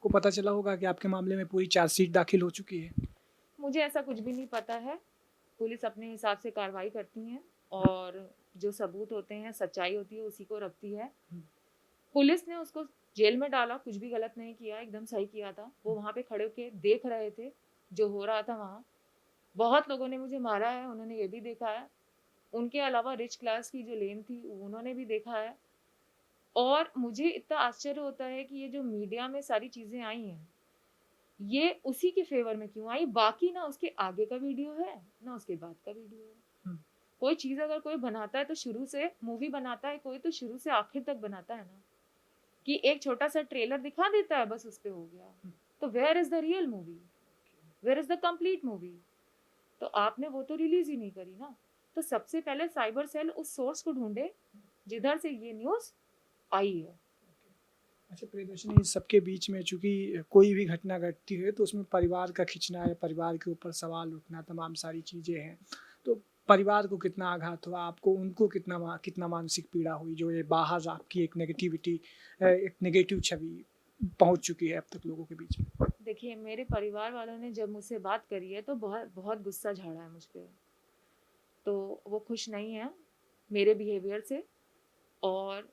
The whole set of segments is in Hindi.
आपको पता चला होगा कि आपके मामले में पूरी चार्जशीट दाखिल हो चुकी है। मुझे ऐसा कुछ भी नहीं पता है। पुलिस अपने हिसाब से कार्रवाई करती है और जो सबूत होते हैं, सच्चाई होती है, उसी को रखती है। पुलिस ने उसको जेल में डाला, कुछ भी गलत नहीं किया, एकदम सही किया था। वो वहाँ पे खड़े होके देख रहे थे जो हो रहा था वहाँ। बहुत लोगों ने मुझे मारा है, उन्होंने ये भी देखा है। उनके अलावा रिच क्लास की जो लेन थी उन्होंने भी देखा है। और मुझे इतना आश्चर्य होता है कि ये जो मीडिया में सारी चीजें आई हैं, ये उसी के फेवर में क्यों आई? बाकी ना उसके आगे का वीडियो है, ना उसके बाद का वीडियो है। कोई चीज अगर कोई बनाता है तो शुरू से मूवी बनाता है, कोई तो शुरू से आखिर तक बनाता है ना, कि एक छोटा सा ट्रेलर दिखा देता है बस उस पे हो गया। तो where is the real movie, where is the complete movie? तो आपने वो तो रिलीज ही नहीं करी ना। तो सबसे पहले साइबर सेल उस सोर्स को ढूंढे जिधर से ये न्यूज आई है। अच्छा प्रियदर्शनी, इस सबके बीच में चूंकि कोई भी घटना घटती है तो उसमें परिवार का खिंचना या परिवार के ऊपर सवाल उठना तमाम सारी चीज़ें हैं। तो परिवार को कितना आघात हुआ, आपको उनको कितना मानसिक पीड़ा हुई, जो ये बाहर आपकी एक नेगेटिविटी, एक नेगेटिव छवि पहुंच चुकी है अब तक लोगों के बीच में? देखिए, मेरे परिवार वालों ने जब मुझसे बात करी है तो बहुत बहुत गुस्सा झाड़ा है मुझ पे। तो वो खुश नहीं है मेरे बिहेवियर से। और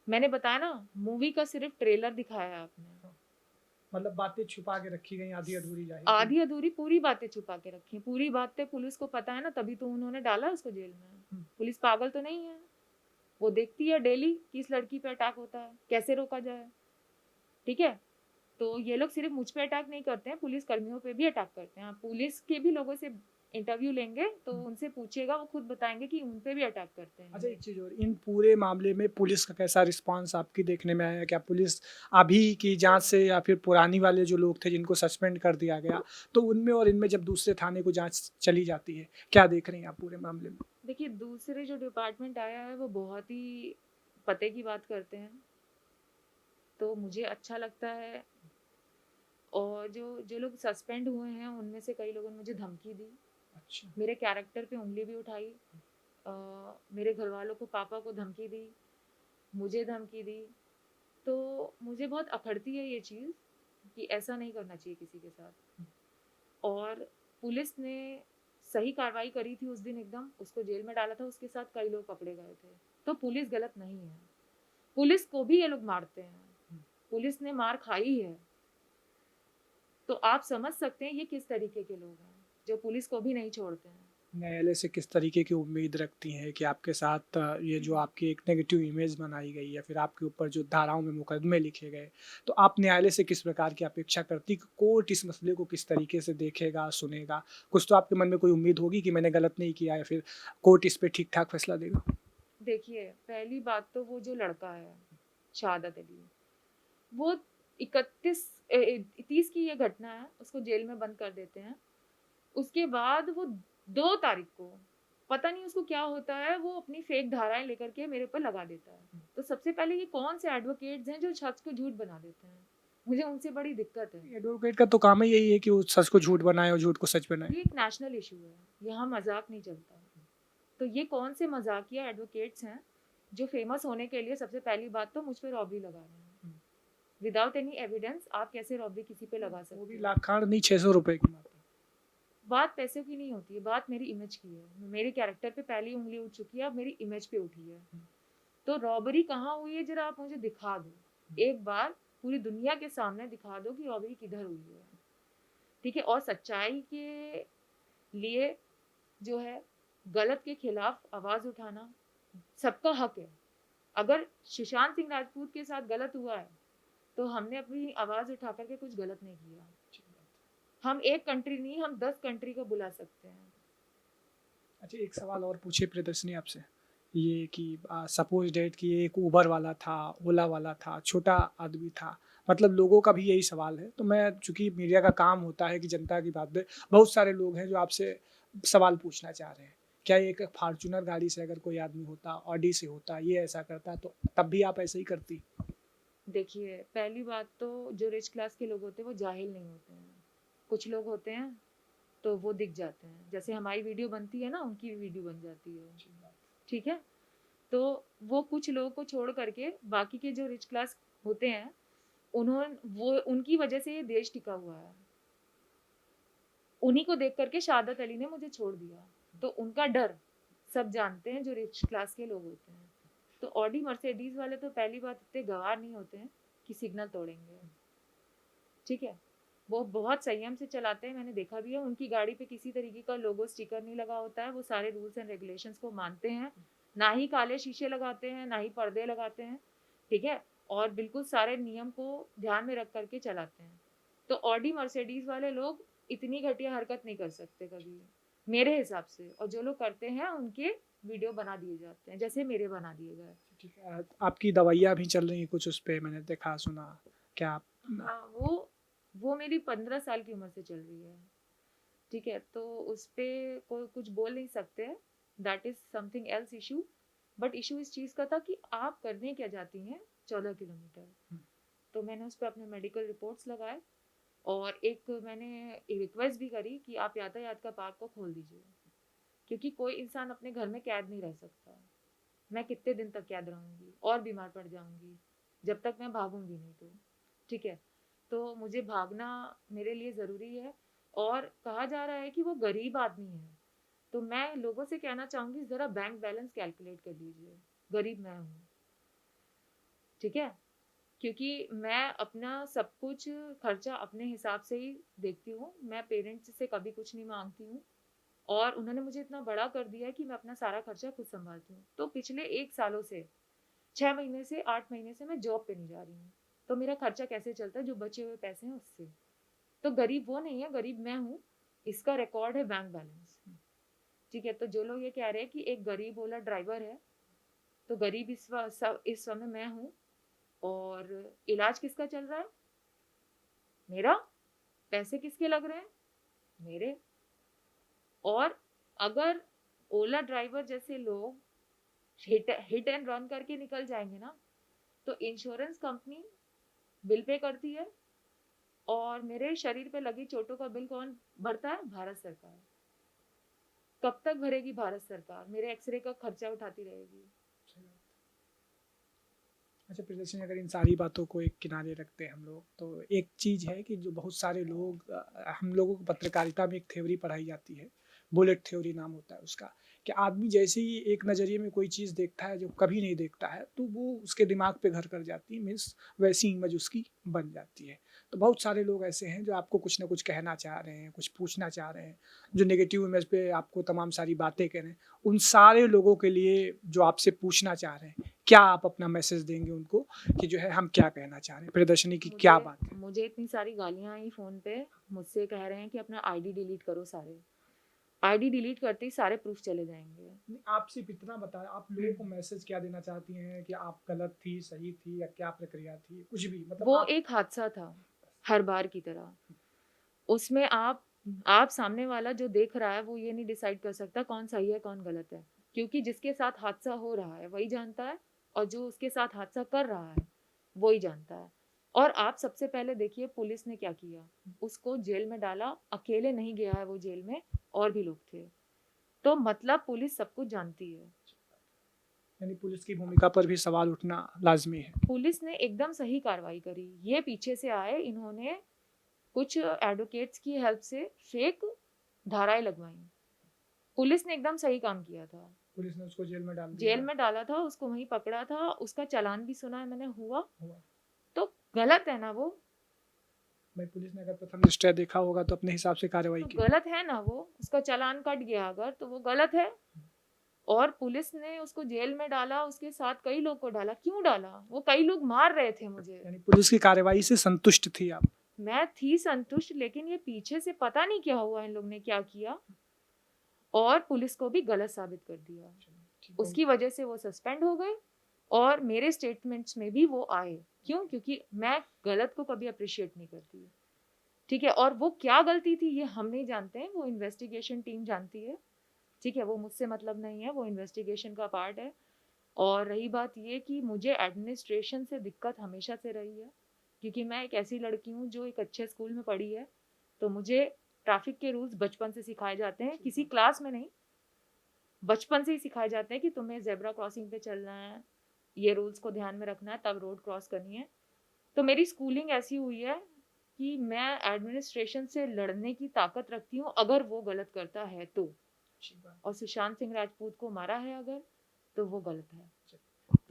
मैंने बताया ना, मूवी का सिर्फ ट्रेलर दिखाया है आपने। मतलब बातें छुपा के रखी गई, आधी अधूरी जाहिर की। आधी अधूरी पूरी बातें छुपा के रखी हैं। पूरी बातें पुलिस को पता है ना, तभी तो उन्होंने डाला उसको जेल में। पुलिस पागल तो नहीं है, वो देखती है डेली कि इस लड़की पे अटैक होता है, कैसे रोका जाए। ठीक है, तो ये लोग सिर्फ मुझ पे अटैक नहीं करते हैं, पुलिस कर्मियों पे भी अटैक करते हैं। आप पुलिस के भी लोगों से इंटरव्यू लेंगे तो उनसे पूछिएगा, वो खुद बताएंगे कि उन पे भी अटैक करते हैं। अच्छा एक चीज़ और, इन पूरे मामले में पुलिस का कैसा रिस्पांस आपकी देखने में आया? क्या पुलिस अभी की जांच से या फिर पुरानी वाले जो लोग थे जिनको सस्पेंड कर दिया गया, तो उनमें और इनमें जब दूसरे थाने को जांच चली जाती है, क्या देख रही हैं आप पूरे मामले में? देखिए, दूसरे जो डिपार्टमेंट आया है वो बहुत ही पते की बात करते हैं, तो मुझे अच्छा लगता है। और जो जो लोग सस्पेंड हुए हैं उनमें से कई लोगों ने मुझे धमकी दी, अच्छा। मेरे कैरेक्टर पे उंगली भी उठाई। मेरे घर वालों को, पापा को धमकी दी, मुझे धमकी दी। तो मुझे बहुत अखड़ती है ये चीज़ कि ऐसा नहीं करना चाहिए किसी के साथ। और पुलिस ने सही कार्रवाई करी थी उस दिन, एकदम उसको जेल में डाला था, उसके साथ कई लोग पकड़े गए थे। तो पुलिस गलत नहीं है, पुलिस को भी ये लोग मारते हैं, पुलिस ने मार खाई है। तो आप समझ सकते हैं ये किस तरीके के लोग हैं जो पुलिस को भी नहीं छोड़ते हैं। न्यायालय से किस तरीके की उम्मीद रखती हैं कि आपके साथ ये जो आपकी एक नेगेटिव इमेज बनाई गई या फिर आपके ऊपर जो धाराओं में मुकदमे लिखे गए, तो आप न्यायालय से किस प्रकार की अपेक्षा करती कि कोर्ट इस मसले को किस तरीके से देखेगा, सुनेगा? कुछ तो आपके मन में कोई उम्मीद होगी कि मैंने गलत नहीं किया या फिर कोर्ट इस पे ठीक-ठाक फैसला देगा? देखिए, पहली बात तो वो जो लड़का है, शहादत अली, वो 30 की ये घटना है, उसको जेल में बंद कर देते हैं। उसके बाद वो 2 तारीख को पता नहीं उसको क्या होता है, वो अपनी फेक धाराएँ लेकर के मेरे ऊपर लगा देता है। तो सबसे पहले ये कौन से एडवोकेट्स हैं जो सच को झूठ बना देते हैं? मुझे उनसे बड़ी दिक्कत है। एडवोकेट का तो काम ही यही है कि वो सच को झूठ बनाए और झूठ को सच बनाए। ये एक नेशनल इश्यू है, यहाँ मज़ाक नहीं चलता। तो ये कौन से मज़ाकिया एडवोकेट्स हैं जो फेमस होने के लिए सबसे पहली बात तो मुझ पे रॉबरी लगा रहे हैं। विदाउट एनी एविडेंस आप कैसे रॉबरी किसी पे लगा सकते वो भी हो? लाख-खान नहीं, 600 रुपए की मात्र। बात पैसों की नहीं होती है, बात मेरी इमेज की है। मेरे कैरेक्टर पे पहली उंगली उठ चुकी है, अब मेरी इमेज पे उठी है। तो रॉबरी कहाँ हुई है, जरा आप मुझे दिखा दो। एक बार पूरी दुनिया के सामने दिखा दो कि रॉबरी किधर हुई है। ठीक है, और सच्चाई के लिए जो है, गलत के खिलाफ आवाज उठाना सबका हक है। अगर सुशांत सिंह राजपूत के साथ गलत हुआ है तो हमने अपनी आवाज उठा करके कुछ गलत नहीं किया। हम एक कंट्री नहीं, हम 10 कंट्री को बुला सकते हैं। अच्छा एक सवाल और पूछिए प्रियदर्शनी आपसे, ये कि सपोज डेट कि ये एक उबर वाला था, ओला वाला था, छोटा आदमी था, मतलब लोगों का भी यही सवाल है। तो मैं, चूंकि मीडिया का काम होता है कि जनता की बात पे बहुत सारे लोग हैं जो आपसे सवाल पूछना चाह रहे हैं। क्या एक फॉर्च्यूनर गाड़ी से अगर कोई आदमी होता, ऑडी से होता, ये ऐसा करता, तो तब भी आप ऐसे ही करती? देखिए, पहली बात तो जो रिच क्लास के लोग होते हैं वो जाहिल नहीं होते हैं। कुछ लोग होते हैं तो वो दिख जाते हैं, जैसे हमारी वीडियो बनती है ना, उनकी भी वीडियो बन जाती है। ठीक है, तो वो कुछ लोगों को छोड़ करके बाकी के जो रिच क्लास होते हैं उनकी वजह से ये देश टिका हुआ है। उन्हीं को देख करके शहादत अली ने मुझे छोड़ दिया। तो उनका डर सब जानते हैं जो रिच क्लास के लोग होते हैं। तो ऑडी मर्सिडीज वाले तो पहली बात इतने गवार नहीं होते हैं कि सिग्नल तोड़ेंगे, ठीक है। वो बहुत संयम से चलाते हैं, मैंने देखा भी है। उनकी गाड़ी पे किसी तरीके का लोगो स्टिकर नहीं लगा होता है। वो सारे रूल्स एंड रेगुलेशंस को मानते हैं, ना ही काले शीशे लगाते हैं, ना ही पर्दे लगाते हैं, ठीक है। और बिल्कुल सारे नियम को ध्यान में रख करके चलाते हैं। तो ऑडी मर्सिडीज वाले लोग इतनी घटिया हरकत नहीं कर सकते कभी, मेरे हिसाब से। और जो लोग करते हैं उनके वीडियो बना दिए जाते हैं, जैसे मेरे बना दिए गए। ठीक है, आपकी दवाइयाँ भी चल रही हैं कुछ उस पे, मैंने देखा सुना, क्या आप? हाँ, वो मेरी 15 साल की उम्र से चल रही है, ठीक है। तो उस पे कोई कुछ बोल नहीं सकते, that is something else issue. But issue इस चीज़ का था कि आप करने क्या जाती हैं 14 किलोमीटर। तो मैंने उस पर अपने मेडिकल रिपोर्ट्स लगाए और एक मैंने रिक्वेस्ट भी करी कि आप यातायात का पार्क को खोल दीजिए, क्योंकि कोई इंसान अपने घर में कैद नहीं रह सकता। मैं कितने दिन तक कैद रहूँगी और बीमार पड़ जाऊँगी जब तक मैं भागूंगी नहीं तो, ठीक है। तो मुझे भागना मेरे लिए ज़रूरी है। और कहा जा रहा है कि वो गरीब आदमी है, तो मैं लोगों से कहना चाहूँगी ज़रा बैंक बैलेंस कैलकुलेट कर लीजिए। गरीब मैं हूँ, ठीक है, क्योंकि मैं अपना सब कुछ खर्चा अपने हिसाब से ही देखती हूँ। मैं पेरेंट्स से कभी कुछ नहीं मांगती हूँ और उन्होंने मुझे इतना बड़ा कर दिया है कि मैं अपना सारा खर्चा खुद संभालती हूँ। तो पिछले 1 सालों से 6 महीने से 8 महीने से मैं जॉब पे नहीं जा रही हूँ। तो मेरा खर्चा कैसे चलता है जो बचे हुए पैसे हैं उससे। तो गरीब वो नहीं है, गरीब मैं हूँ। इसका रिकॉर्ड है बैंक बैलेंस, ठीक है। तो जो लोग ये कह रहे हैं कि एक गरीब ओला ड्राइवर है, तो गरीब इस समय मैं हूँ। और इलाज किसका चल रहा है? मेरा। पैसे किसके लग रहे हैं? मेरे। और अगर ओला ड्राइवर जैसे लोग हिट एंड रन करके निकल जाएंगे ना, तो इंश्योरेंस कंपनी बिल पे करती है और मेरे शरीर पे लगी चोटों का बिल कौन भरता है? भारत सरकार। कब तक भरेगी भारत सरकार? मेरे एक्सरे का खर्चा उठाती रहेगी। अच्छा प्रियदर्शनी, अगर इन सारी बातों को एक किनारे रखते हैं हम लोग, तो एक चीज़ है कि जो बहुत सारे लोग, हम लोगों को पत्रकारिता में एक थ्योरी पढ़ाई जाती है, बुलेट थ्योरी नाम होता है उसका, कि आदमी जैसे ही एक नज़रिए में कोई चीज़ देखता है जो कभी नहीं देखता है, तो वो उसके दिमाग पे घर कर जाती है, मीन्स वैसी इमेज उसकी बन जाती है। तो बहुत सारे लोग ऐसे हैं जो आपको कुछ ना कुछ कहना चाह रहे हैं, कुछ पूछना चाह रहे हैं, जो नेगेटिव इमेज पे आपको तमाम सारी बातें कह रहे हैं। उन सारे लोगों के लिए जो आपसे पूछना चाह रहे हैं, क्या आप अपना मैसेज देंगे उनको कि जो है हम क्या कहना चाह रहे हैं, प्रियदर्शनी की क्या बात है? मुझे इतनी सारी गालियां आई फोन पे, मुझसे कह रहे हैं कि अपना आईडी डिलीट करो। सारे आईडी डिलीट करते ही सारे प्रूफ चले जाएंगे। आप सिर्फ इतना बताएं, आप लोगों को मैसेज क्या देना चाहती हैं, कि आप गलत थी, सही थी, या क्या प्रक्रिया थी, कुछ भी, मतलब वो आप... एक हादसा था हर बार की तरह। उसमें आप सामने वाला जो देख रहा है वो ये नहीं डिसाइड कर सकता कौन सही है कौन गलत है, क्योंकि जिसके साथ हादसा हो रहा है वही जानता है और जो उसके साथ हादसा कर रहा है वही जानता है। और आप सबसे पहले देखिए पुलिस ने क्या किया, उसको जेल में डाला। अकेले नहीं गया है वो जेल में, और भी लोग थे। तो मतलब पुलिस सब कुछ जानती है। यानी पुलिस की भूमिका पर भी सवाल उठना लाजमी है। पुलिस ने एकदम सही कार्रवाई करी। ये पीछे से आए, इन्होंने कुछ एडवोकेट्स की हेल्प से फेक धाराएं लगवाई। पुलिस ने एकदम सही काम किया था। पुलिस ने उसको जेल में डाल दिया। जेल में डाला था, उसको वहीं पकड़ा था, उसका चालान भी सुना है मैंने हुआ। हुआ। तो गलत है ना वो? भाई पुलिस ने अगर प्रथम दृष्टया देखा होगा तो अपने हिसाब से कार्रवाई तो की। गलत है ना वो? उसका चालान कट गया अगर, तो वो गलत है। और पुलिस ने उसको जेल में डाला, उसके साथ कई लोग को डाला। क्यों डाला? वो कई लोग मार रहे थे मुझे। यानी पुलिस की कार्रवाई से संतुष्ट थी आप? मैं थी संतुष्ट, लेकिन ये पीछे से पता नहीं क्या हुआ, इन लोग ने क्या किया और पुलिस को भी गलत साबित कर दिया। उसकी वजह से वो सस्पेंड हो गए और मेरे स्टेटमेंट्स में भी वो आए। क्यों? क्योंकि मैं गलत को कभी अप्रिशिएट नहीं करती, ठीक है। और वो क्या गलती थी ये हम नहीं जानते हैं, वो इन्वेस्टिगेशन टीम जानती है, ठीक है। वो मुझसे मतलब नहीं है, वो इन्वेस्टिगेशन का पार्ट है। और रही बात ये कि मुझे एडमिनिस्ट्रेशन से दिक्कत हमेशा से रही है, क्योंकि मैं एक ऐसी लड़की हूँ जो एक अच्छे स्कूल में पढ़ी है। तो मुझे ट्रैफिक के रूल्स बचपन से सिखाए जाते हैं, किसी क्लास में नहीं, बचपन से ही सिखाए जाते हैं कि तुम्हें जेब्रा क्रॉसिंग पे चलना है, ये रूल्स को ध्यान में रखना है, तब रोड क्रॉस करनी है। तो मेरी स्कूलिंग ऐसी हुई है कि मैं एडमिनिस्ट्रेशन से लड़ने की ताकत रखती हूँ अगर वो गलत करता है तो। अच्छी बात। और सुशांत सिंह राजपूत को मारा है अगर, तो वो गलत है।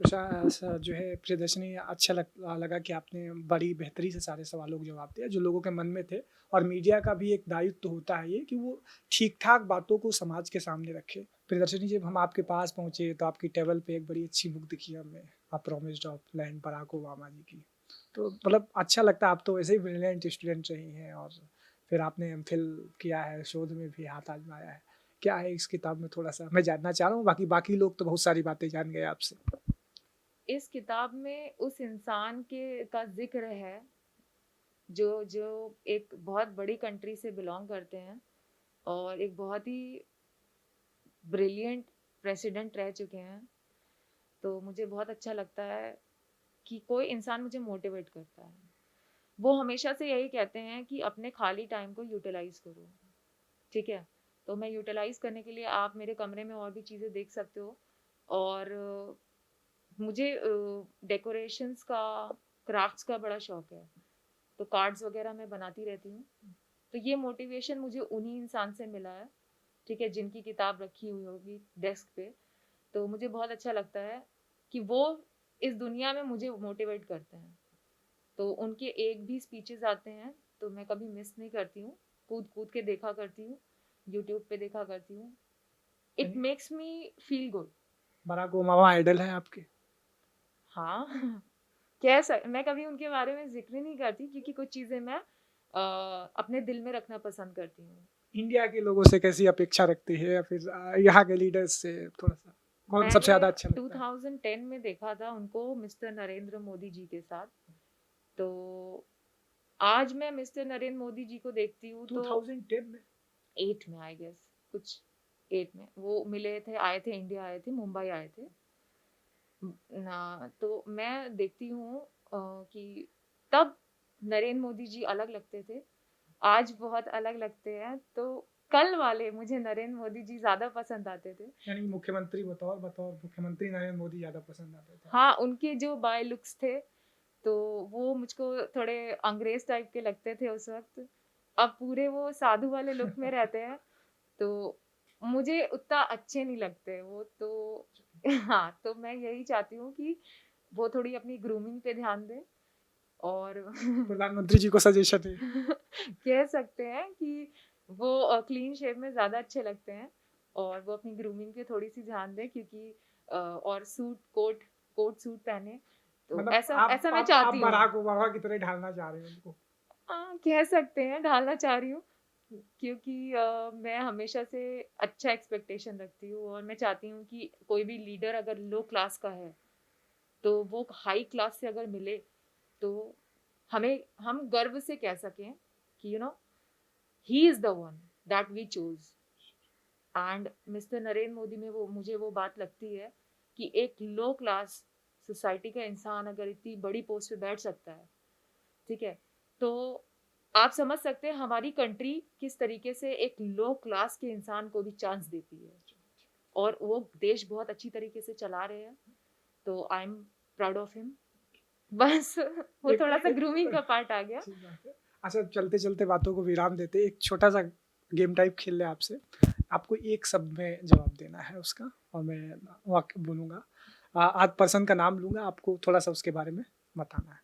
जो है प्रियदर्शनी, अच्छा लगा कि आपने बड़ी बेहतरी से सारे सवालों के जवाब दिया जो लोगों के मन में थे। और मीडिया का भी एक दायित्व तो होता है ये कि वो ठीक ठाक बातों को समाज के सामने रखे। प्रियदर्शनी, जब हम आपके पास पहुंचे तो आपकी टेबल पे एक बड़ी अच्छी बुक दिखी हमें, a promised of land, Barack Obama ji की। तो मतलब अच्छा लगता है, आप तो वैसे ही ब्रिलियंट स्टूडेंट रही हैं और फिर आपने एमफिल किया है, शोध में भी हाथ आजमाया है। क्या है इस किताब में, थोड़ा सा मैं जानना चाह रहा हूँ, बाकी लोग तो बहुत सारी बातें जान गए आपसे। इस किताब में उस इंसान के का जिक्र है जो जो एक बहुत बड़ी कंट्री से बिलोंग करते हैं और एक बहुत ही ब्रिलियंट प्रेसिडेंट रह चुके हैं। तो मुझे बहुत अच्छा लगता है कि कोई इंसान मुझे मोटिवेट करता है। वो हमेशा से यही कहते हैं कि अपने खाली टाइम को यूटिलाइज करो, ठीक है? तो मैं यूटिलाइज करने के लिए आप मेरे कमरे में और भी चीज़ें देख सकते हो। और मुझे डेकोरेशंस का, क्राफ्ट्स का बड़ा शौक है। तो कार्ड्स वगैरह मैं बनाती रहती हूँ। तो ये मोटिवेशन मुझे उन्हीं इंसान से मिला है, ठीक है, जिनकी किताब रखी हुई होगी डेस्क पे। तो मुझे बहुत अच्छा लगता है कि वो इस दुनिया में मुझे मोटिवेट करते हैं। तो उनके एक भी स्पीचेस आते हैं तो मैं कभी मिस नहीं करती हूँ, कूद कूद के देखा करती हूँ, यूट्यूब पे देखा करती हूँ। It makes me feel good. Barack Obama idol है आपके? हाँ मैं कभी उनके बारे में जिक्र नहीं करती क्योंकि कुछ चीज़ें मैं अपने दिल में रखना पसंद करती हूँ। इंडिया के लोगों से कैसी अपेक्षा रखती है, या फिर यहाँ के लीडर्स से थोड़ा सा कौन सबसे मैंने ज़्यादा अच्छा लगता है? 2010 में देखा था उनको मिस्टर नरेंद्र मोदी जी के साथ। तो आज मैं मिस्टर नरेंद्र मोदी जी को देखती हूँ तो 2010 में? 8 में आई गेस, कुछ 8 में वो मिले थे, आए थे, इंडिया आए थे, मुंबई आए थे ना। तो मैं देखती हूँ कि तब नरेंद्र मोदी जी अलग लगते थे, आज बहुत अलग लगते हैं। तो कल वाले मुझे नरेंद्र मोदी जी ज्यादा पसंद आते थे। यानी मुख्यमंत्री, बतौर बतौर मुख्यमंत्री नरेंद्र मोदी ज़्यादा पसंद आते थे? हाँ, उनके जो बाय लुक्स थे तो वो मुझको थोड़े अंग्रेज टाइप के लगते थे उस वक्त। अब पूरे वो साधु वाले लुक में रहते हैं तो मुझे उतना अच्छे नहीं लगते वो तो। हाँ, तो मैं यही चाहती हूँ कि वो थोड़ी अपनी ग्रूमिंग पे ध्यान दें और प्रधानमंत्री जी को सजेशन है? कह सकते हैं कि वो क्लीन शेव में ज़्यादा अच्छे लगते हैं और वो अपनी ग्रूमिंग पे थोड़ी सी ध्यान दें क्योंकि और सूट कोट सूट पहने। तो मतलब ऐसा आप ऐसा मैं आप आप चाहती हूँ। बराक ओबामा की तरह ढालना चाह रहे हैं उनको? हाँ, कह सकते हैं ढालना चाह रही हूँ क्योंकि मैं हमेशा से अच्छा एक्सपेक्टेशन रखती हूँ और मैं चाहती हूँ कि कोई भी लीडर अगर लो क्लास का है तो वो हाई क्लास से अगर मिले तो हम गर्व से कह सकें कि he is the one that we choose. And mister Narendra Modi में वो मुझे वो बात लगती है कि एक लो क्लास सोसाइटी का इंसान अगर इतनी बड़ी पोस्ट पे बैठ सकता है, ठीक है, तो आप समझ सकते हैं हमारी कंट्री किस तरीके से एक लो क्लास के इंसान को भी चांस देती है और वो देश बहुत अच्छी तरीके से चला रहे हैं। तो I am proud of him. बस वो थोड़ा सा ग्रूमिंग का पार्ट आ गया। अच्छी बात है। अच्छा, चलते चलते बातों को विराम देते, एक छोटा सा गेम टाइप खेल ले आपसे। आपको एक शब्द में जवाब देना है उसका, और मैं वाक्य बोलूँगा, आज पर्सन का नाम लूँगा, आपको थोड़ा सा उसके बारे में बताना है।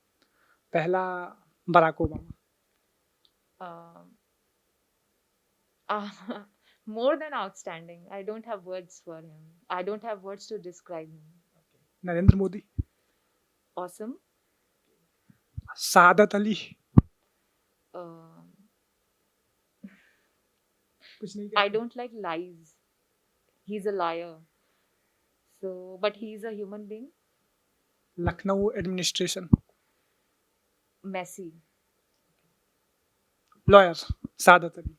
पहला, Barack Obama. More than outstanding. I don't have words for him. I don't have words to describe him. Narendra Modi. Awesome. Saadat Ali. Uh, कुछ नहीं I कहते? don't like lies. He's a liar. So, but he's a human being. Lucknow administration. Messy. Lawyer, Saadat Ali.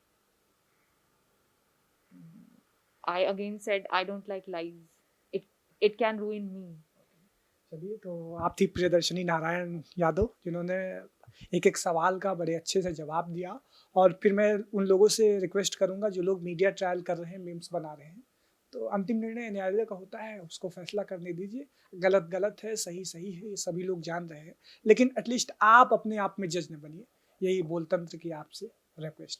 I again said I don't like lies. It can ruin me. चलिए, तो आप थी प्रियदर्शनी नारायण यादव, जिन्होंने एक एक सवाल का बड़े अच्छे से जवाब दिया। और फिर मैं उन लोगों से रिक्वेस्ट करूंगा जो लोग मीडिया ट्रायल कर रहे हैं, मीम्स बना रहे हैं, तो अंतिम निर्णय न्यायालय का होता है, उसको फैसला करने दीजिए। गलत गलत है, सही सही है, ये सभी लोग जान रहे हैं, लेकिन एटलीस्ट आप अपने आप में जज न बनिए। यही बोलतंत्र की आपसे रिक्वेस्ट है।